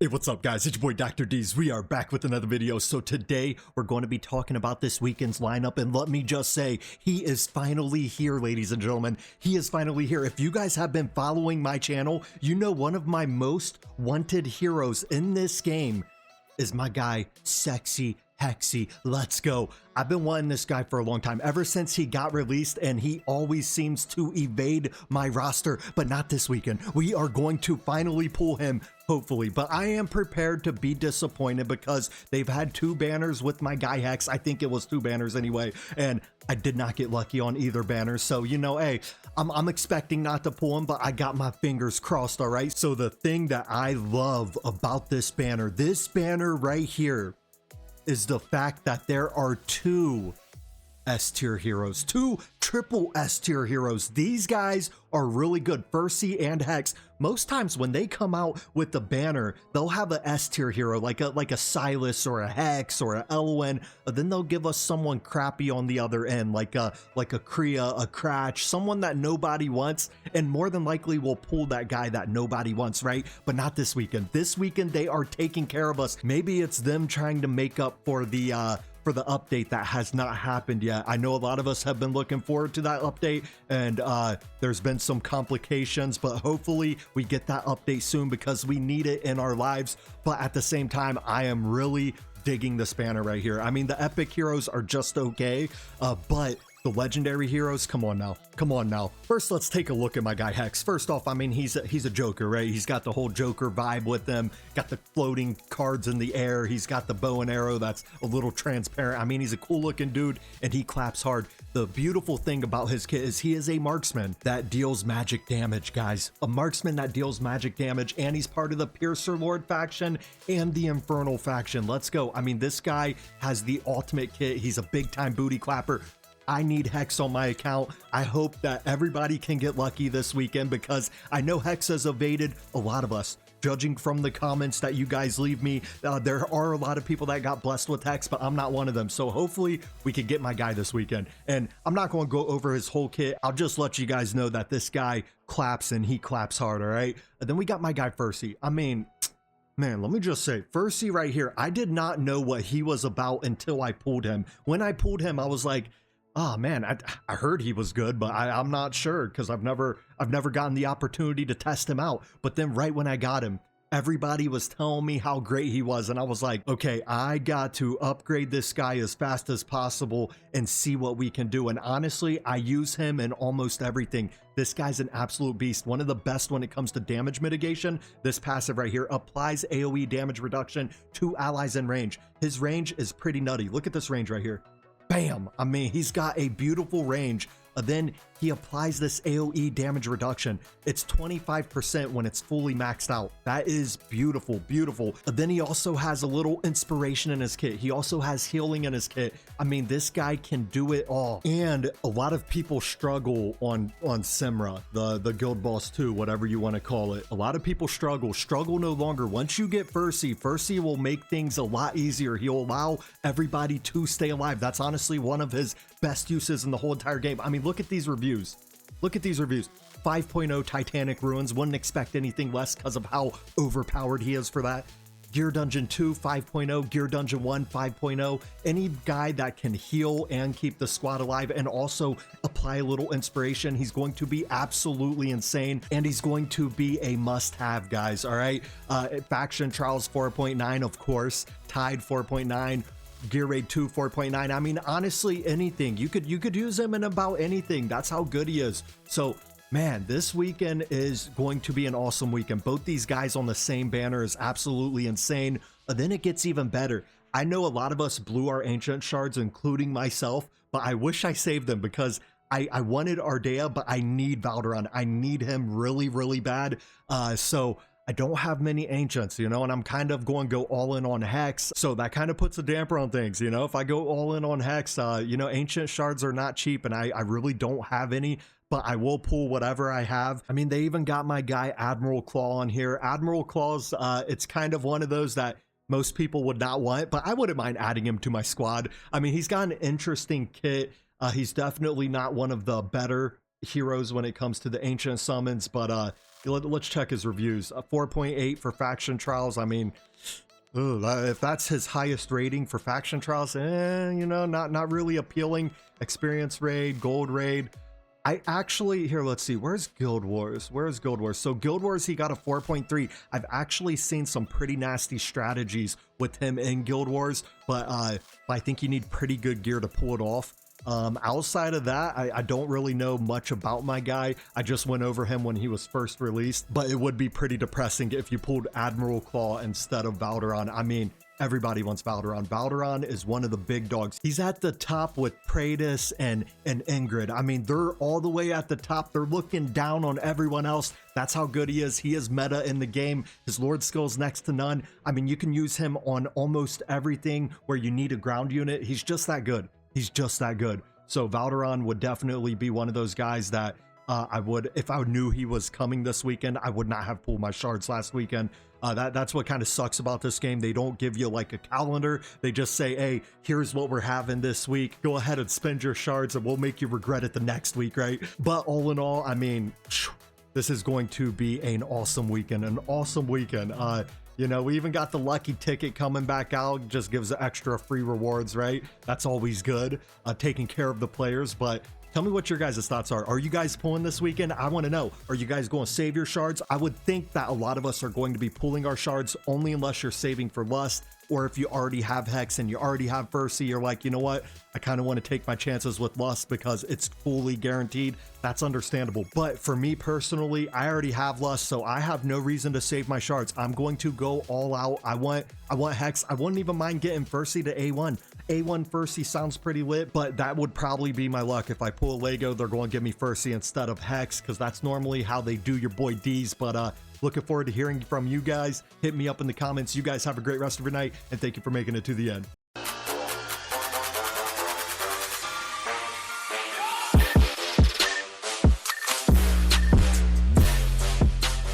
Hey, what's up guys, it's your boy Dr. D's. We are back with another video. So today we're going to be talking about this weekend's lineup, and let me just say, he is finally here, ladies and gentlemen. He is finally here. If you guys have been following my channel, you know one of my most wanted heroes in this game is my guy, Sexy Hexy. Let's go. I've been wanting this guy for a long time, ever since he got released, and he always seems to evade my roster, but not this weekend. We are going to finally pull him, hopefully, but I am prepared to be disappointed because they've had two banners with my guy Hex. I think it was two banners anyway, and I did not get lucky on either banner. So, you know, hey, I'm expecting not to pull him, but I got my fingers crossed, all right? So the thing that I love about this banner right here, is the fact that there are two S-tier heroes, two triple S-tier heroes. These guys are really good, Ferssi and Hex. Most times when they come out with the banner, they'll have a S-tier hero like a Silas or a Hex or a Elwyn, but then they'll give us someone crappy on the other end, like a Kriya, a Cratch, someone that nobody wants, and more than likely will pull that guy that nobody wants, right? But not this weekend. This weekend they are taking care of us. Maybe it's them trying to make up for the update that has not happened yet. I know a lot of us have been looking forward to that update, and there's been some complications, but hopefully we get that update soon because we need it in our lives. But at the same time, I am really digging this banner right here. I mean, the epic heroes are just okay, but the legendary heroes, come on now, come on now. First, let's take a look at my guy Hex. First off, I mean, he's a Joker, right? He's got the whole Joker vibe with him, got the floating cards in the air, he's got the bow and arrow that's a little transparent. I mean, he's a cool looking dude, and he claps hard. The beautiful thing about his kit is he is a marksman that deals magic damage, guys. A marksman that deals magic damage, and he's part of the Piercer Lord faction and the Infernal faction. Let's go. I mean, this guy has the ultimate kit. He's a big time booty clapper. I need Hex on my account. I hope that everybody can get lucky this weekend because I know Hex has evaded a lot of us. Judging from the comments that you guys leave me, there are a lot of people that got blessed with Hex, but I'm not one of them. So hopefully we can get my guy this weekend. And I'm not going to go over his whole kit. I'll just let you guys know that this guy claps, and he claps hard, all right? And then we got my guy Ferssi. I mean, man, let me just say, Ferssi right here, I did not know what he was about until I pulled him. When I pulled him, I was like, oh man, I heard he was good, but I'm not sure because I've never gotten the opportunity to test him out. But then right when I got him, everybody was telling me how great he was, and I was like, okay, I got to upgrade this guy as fast as possible and see what we can do. And honestly, I use him in almost everything. This guy's an absolute beast, one of the best when it comes to damage mitigation. This passive right here applies AoE damage reduction to allies in range. His range is pretty nutty. Look at this range right here. Bam! I mean, he's got a beautiful range. Then he applies this AoE damage reduction. It's 25% when it's fully maxed out. That is beautiful, beautiful. Then he also has a little inspiration in his kit. He also has healing in his kit. I mean, this guy can do it all. And a lot of people struggle on Simra, the guild boss 2, whatever you want to call it. A lot of people struggle no longer. Once you get Ferssi will make things a lot easier. He'll allow everybody to stay alive. That's honestly one of his best uses in the whole entire game. I mean, look at these reviews. Look at these reviews. 5.0 Titanic Ruins. Wouldn't expect anything less because of how overpowered he is for that. Gear Dungeon 2, 5.0. Gear Dungeon 1, 5.0. Any guy that can heal and keep the squad alive and also apply a little inspiration, he's going to be absolutely insane, and he's going to be a must-have, guys, all right? Faction Trials 4.9, of course. Tide 4.9. Gear Raid 2 4.9. I mean, honestly, anything you could use him in about anything. That's how good he is. So man, this weekend is going to be an awesome weekend. Both these guys on the same banner is absolutely insane. Then it gets even better. I know a lot of us blew our ancient shards, including myself, but I wish I saved them because I wanted Ardea, but I need Valderon. I need him really, really bad. So I don't have many ancients, you know, and I'm kind of going to go all in on Hex. So that kind of puts a damper on things, you know. If I go all in on Hex, you know, ancient shards are not cheap, and I really don't have any, but I will pull whatever I have. I mean, they even got my guy Admiral Claw on here. Admiral Claw's, it's kind of one of those that most people would not want, but I wouldn't mind adding him to my squad. I mean, he's got an interesting kit. He's definitely not one of the better heroes when it comes to the ancient summons, but let's check his reviews. 4.8 for faction trials. I mean, if that's his highest rating for faction trials, you know, not really appealing. Experience raid, gold raid. I actually, here, let's see, where's Guild Wars? Where's Guild Wars? So Guild Wars, he got a 4.3. I've actually seen some pretty nasty strategies with him in Guild Wars, but I think you need pretty good gear to pull it off. Outside of that, I don't really know much about my guy. I just went over him when he was first released, but it would be pretty depressing if you pulled Admiral Claw instead of Valderon. I mean, everybody wants Valderon. Valderon is one of the big dogs. He's at the top with Praetus and Ingrid. I mean, they're all the way at the top. They're looking down on everyone else. That's how good he is. He is meta in the game. His Lord skill's next to none. I mean, you can use him on almost everything where you need a ground unit. He's just that good. He's just that good. So Valderon would definitely be one of those guys that I would, if I knew he was coming this weekend, I would not have pulled my shards last weekend. That's what kind of sucks about this game. They don't give you like a calendar. They just say, hey, here's what we're having this week. Go ahead and spend your shards and we'll make you regret it the next week, right? But all in all, I mean, this is going to be an awesome weekend, an awesome weekend. You know, we even got the lucky ticket coming back out. Just gives extra free rewards, right? That's always good. Taking care of the players. But tell me what your guys' thoughts are. Are you guys pulling this weekend? I want to know. Are you guys going to save your shards? I would think that a lot of us are going to be pulling our shards only unless you're saving for Lust. Or if you already have Hex and you already have Ferssi, you're like, you know what? I kind of want to take my chances with Lust because it's fully guaranteed. That's understandable. But for me personally, I already have Lust, so I have no reason to save my shards. I'm going to go all out. I want Hex. I wouldn't even mind getting Ferssi to A1. A1 Ferssi sounds pretty lit, but that would probably be my luck. If I pull a Lego, they're going to give me Ferssi instead of Hex, because that's normally how they do your boy D's. But looking forward to hearing from you guys. Hit me up in the comments. You guys have a great rest of your night, and thank you for making it to the end.